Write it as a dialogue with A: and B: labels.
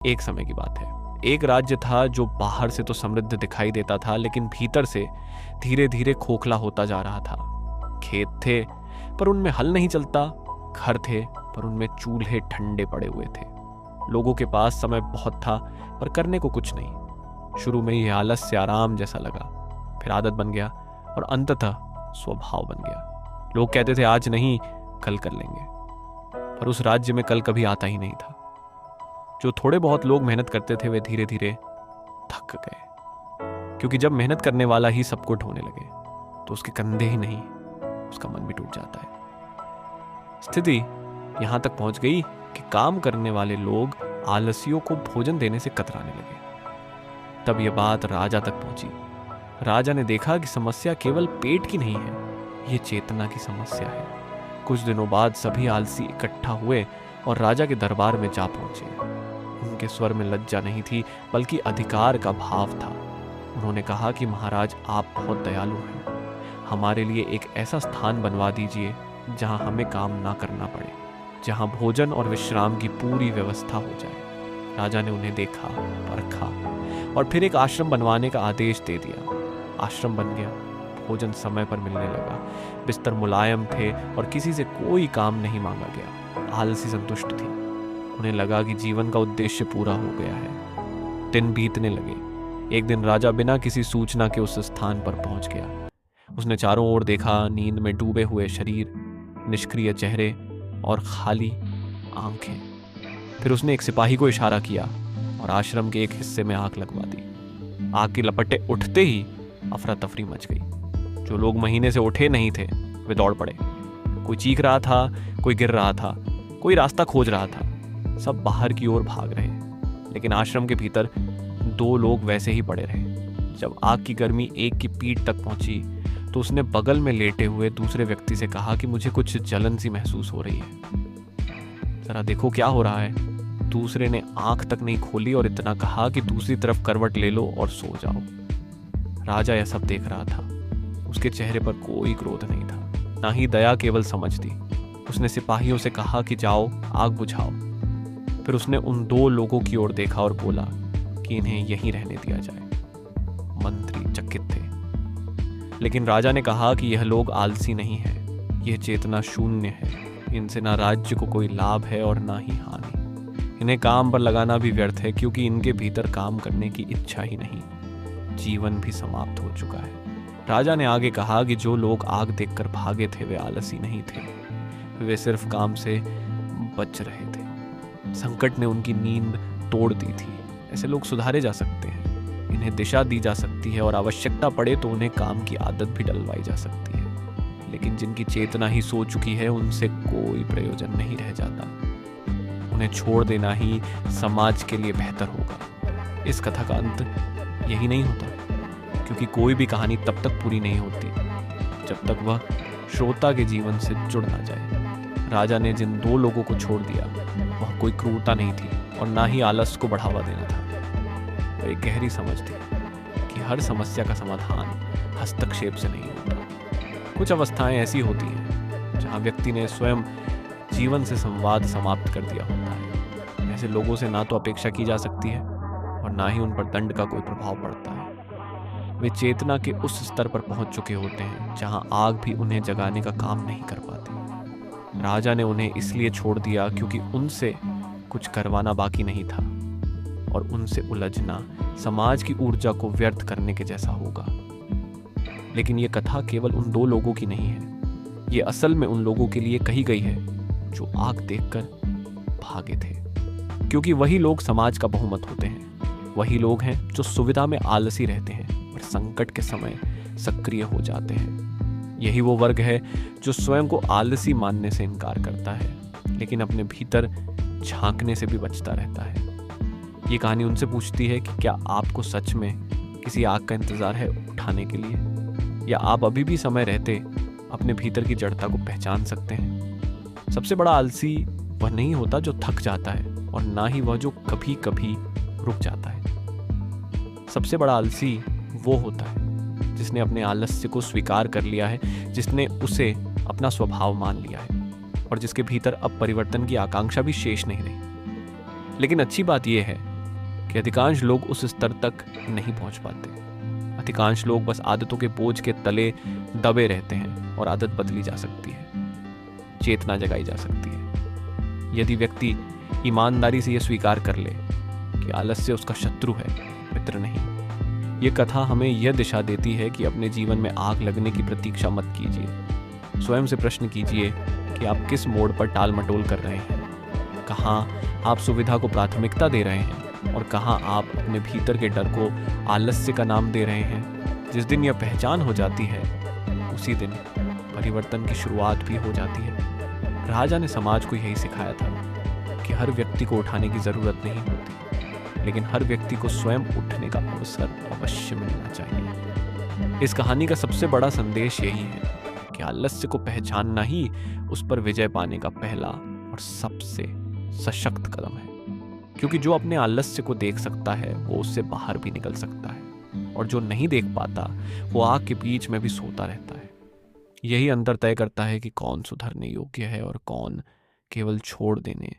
A: एक समय की बात है। एक राज्य था जो बाहर से तो समृद्ध दिखाई देता था, लेकिन भीतर से धीरे धीरे खोखला होता जा रहा था। खेत थे पर उनमें हल नहीं चलता, घर थे पर उनमें चूल्हे ठंडे पड़े हुए थे। लोगों के पास समय बहुत था पर करने को कुछ नहीं। शुरू में यह आलस्य आराम जैसा लगा, फिर आदत बन गया और अंततः स्वभाव बन गया। लोग कहते थे आज नहीं कल कर लेंगे, पर उस राज्य में कल कभी आता ही नहीं था। जो थोड़े बहुत लोग मेहनत करते थे वे धीरे धीरे थक गए, क्योंकि जब मेहनत करने वाला ही सबको ढोने लगे तो उसके कंधे ही नहीं उसका मन भी टूट जाता है। स्थिति यहां तक पहुंच गई कि काम करने वाले लोग आलसियों को भोजन देने से कतराने लगे। तब यह बात राजा तक पहुंची। राजा ने देखा कि समस्या केवल पेट की नहीं है, यह चेतना की समस्या है। कुछ दिनों बाद सभी आलसी इकट्ठा हुए और राजा के दरबार में जा पहुंचे। उनके स्वर में लज्जा नहीं थी बल्कि अधिकार का भाव था। उन्होंने कहा कि महाराज आप बहुत दयालु हैं, हमारे लिए एक ऐसा स्थान बनवा दीजिए जहां हमें काम ना करना पड़े, जहां भोजन और विश्राम की पूरी व्यवस्था हो जाए। राजा ने उन्हें देखा, परखा और फिर एक आश्रम बनवाने का आदेश दे दिया। आश्रम बन गया, भोजन समय पर मिलने लगा, बिस्तर मुलायम थे और किसी से कोई काम नहीं मांगा गया। आलसी संतुष्ट थी, उन्हें लगा कि जीवन का उद्देश्य पूरा हो गया है। दिन बीतने लगे। एक दिन राजा बिना किसी सूचना के उस स्थान पर पहुंच गया। उसने चारों ओर देखा, नींद में डूबे हुए शरीर, निष्क्रिय चेहरे और खाली आंखें। फिर उसने एक सिपाही को इशारा किया और आश्रम के एक हिस्से में आग लगवा दी। आग की लपटें उठते ही अफरा तफरी मच गई। जो लोग महीने से उठे नहीं थे वे दौड़ पड़े। कोई चीख रहा था, कोई गिर रहा था, कोई रास्ता खोज रहा था। सब बाहर की ओर भाग रहे, लेकिन आश्रम के भीतर दो लोग वैसे ही पड़े रहे। जब आग की गर्मी एक की पीठ तक पहुंची तो उसने बगल में लेटे हुए दूसरे व्यक्ति से कहा कि मुझे कुछ जलन सी महसूस हो रही है, जरा देखो क्या हो रहा है। दूसरे ने आंख तक नहीं खोली और इतना कहा कि दूसरी तरफ करवट ले लो और सो जाओ। राजा यह सब देख रहा था। उसके चेहरे पर कोई क्रोध नहीं था, ना ही दया, केवल समझ थी। उसने सिपाहियों से कहा कि जाओ आग बुझाओ। फिर उसने उन दो लोगों की ओर देखा और बोला कि इन्हें यहीं रहने दिया जाए। मंत्री चकित थे, लेकिन राजा ने कहा कि यह लोग आलसी नहीं है, यह चेतना शून्य है। इनसे ना राज्य को कोई लाभ है और ना ही हानि। इन्हें काम पर लगाना भी व्यर्थ है, क्योंकि इनके भीतर काम करने की इच्छा ही नहीं। जीवन भी समाप्त हो चुका है। राजा ने आगे कहा कि जो लोग आग देखकर भागे थे वे आलसी नहीं थे, वे सिर्फ काम से बच रहे थे। संकट ने उनकी नींद तोड़ दी थी। ऐसे लोग सुधारे जा सकते हैं, इन्हें दिशा दी जा सकती है और आवश्यकता पड़े तो उन्हें काम की आदत भी डलवाई जा सकती है। लेकिन जिनकी चेतना ही सो चुकी है उनसे कोई प्रयोजन नहीं रह जाता। उन्हें छोड़ देना ही समाज के लिए बेहतर होगा। इस कथा का अंत यही नहीं होता, क्योंकि कोई भी कहानी तब तक पूरी नहीं होती जब तक वह श्रोता के जीवन से जुड़ ना जाए। राजा ने जिन दो लोगों को छोड़ दिया वह कोई क्रूरता नहीं थी और ना ही आलस को बढ़ावा देना था। वह एक गहरी समझ थी कि हर समस्या का समाधान हस्तक्षेप से नहीं होता। कुछ अवस्थाएं ऐसी होती हैं जहां व्यक्ति ने स्वयं जीवन से संवाद समाप्त कर दिया होता है। ऐसे लोगों से ना तो अपेक्षा की जा सकती है और ना ही उन पर दंड का कोई प्रभाव पड़ता है। वे चेतना के उस स्तर पर पहुंच चुके होते हैं जहां आग भी उन्हें जगाने का काम नहीं कर पाती। राजा ने उन्हें इसलिए छोड़ दिया क्योंकि उनसे कुछ करवाना बाकी नहीं था और उनसे उलझना समाज की ऊर्जा को व्यर्थ करने के जैसा होगा। लेकिन यह कथा केवल उन दो लोगों की नहीं है, ये असल में उन लोगों के लिए कही गई है जो आग देखकर भागे थे, क्योंकि वही लोग समाज का बहुमत होते हैं। वही लोग हैं जो सुविधा में आलसी रहते हैं और संकट के समय सक्रिय हो जाते हैं। यही वो वर्ग है जो स्वयं को आलसी मानने से इनकार करता है, लेकिन अपने भीतर झांकने से भी बचता रहता है। ये कहानी उनसे पूछती है कि क्या आपको सच में किसी आग का इंतजार है उठाने के लिए, या आप अभी भी समय रहते अपने भीतर की जड़ता को पहचान सकते हैं। सबसे बड़ा आलसी वह नहीं होता जो थक जाता है और ना ही वह जो कभी कभी रुक जाता है। सबसे बड़ा आलसी वो होता है जिसने अपने आलस्य को स्वीकार कर लिया है, जिसने उसे अपना स्वभाव मान लिया है और जिसके भीतर अब परिवर्तन की आकांक्षा भी शेष नहीं रही। लेकिन अच्छी बात यह है कि अधिकांश लोग उस स्तर तक नहीं पहुंच पाते। अधिकांश लोग बस आदतों के बोझ के तले दबे रहते हैं और आदत बदली जा सकती है, चेतना जगाई जा सकती है। यदि व्यक्ति ईमानदारी से यह स्वीकार कर ले कि आलस्य उसका शत्रु है, मित्र नहीं। ये कथा हमें यह दिशा देती है कि अपने जीवन में आग लगने की प्रतीक्षा मत कीजिए। स्वयं से प्रश्न कीजिए कि आप किस मोड़ पर टाल मटोल कर रहे हैं, कहाँ आप सुविधा को प्राथमिकता दे रहे हैं और कहाँ आप अपने भीतर के डर को आलस्य का नाम दे रहे हैं। जिस दिन यह पहचान हो जाती है, उसी दिन परिवर्तन की शुरुआत भी हो जाती है। राजा ने समाज को यही सिखाया था कि हर व्यक्ति को उठाने की जरूरत नहीं होती, लेकिन हर व्यक्ति को स्वयं उठने का अवसर अवश्य मिलना चाहिए। इस कहानी का सबसे बड़ा संदेश यही है कि आलस्य को पहचानना ही उस पर विजय पाने का पहला और सबसे सशक्त कदम है। क्योंकि जो अपने आलस्य को देख सकता है वो उससे बाहर भी निकल सकता है, और जो नहीं देख पाता वो आग के बीच में भी सोता रहता है। यही अंतर तय करता है कि कौन सुधरने योग्य है और कौन केवल छोड़ देने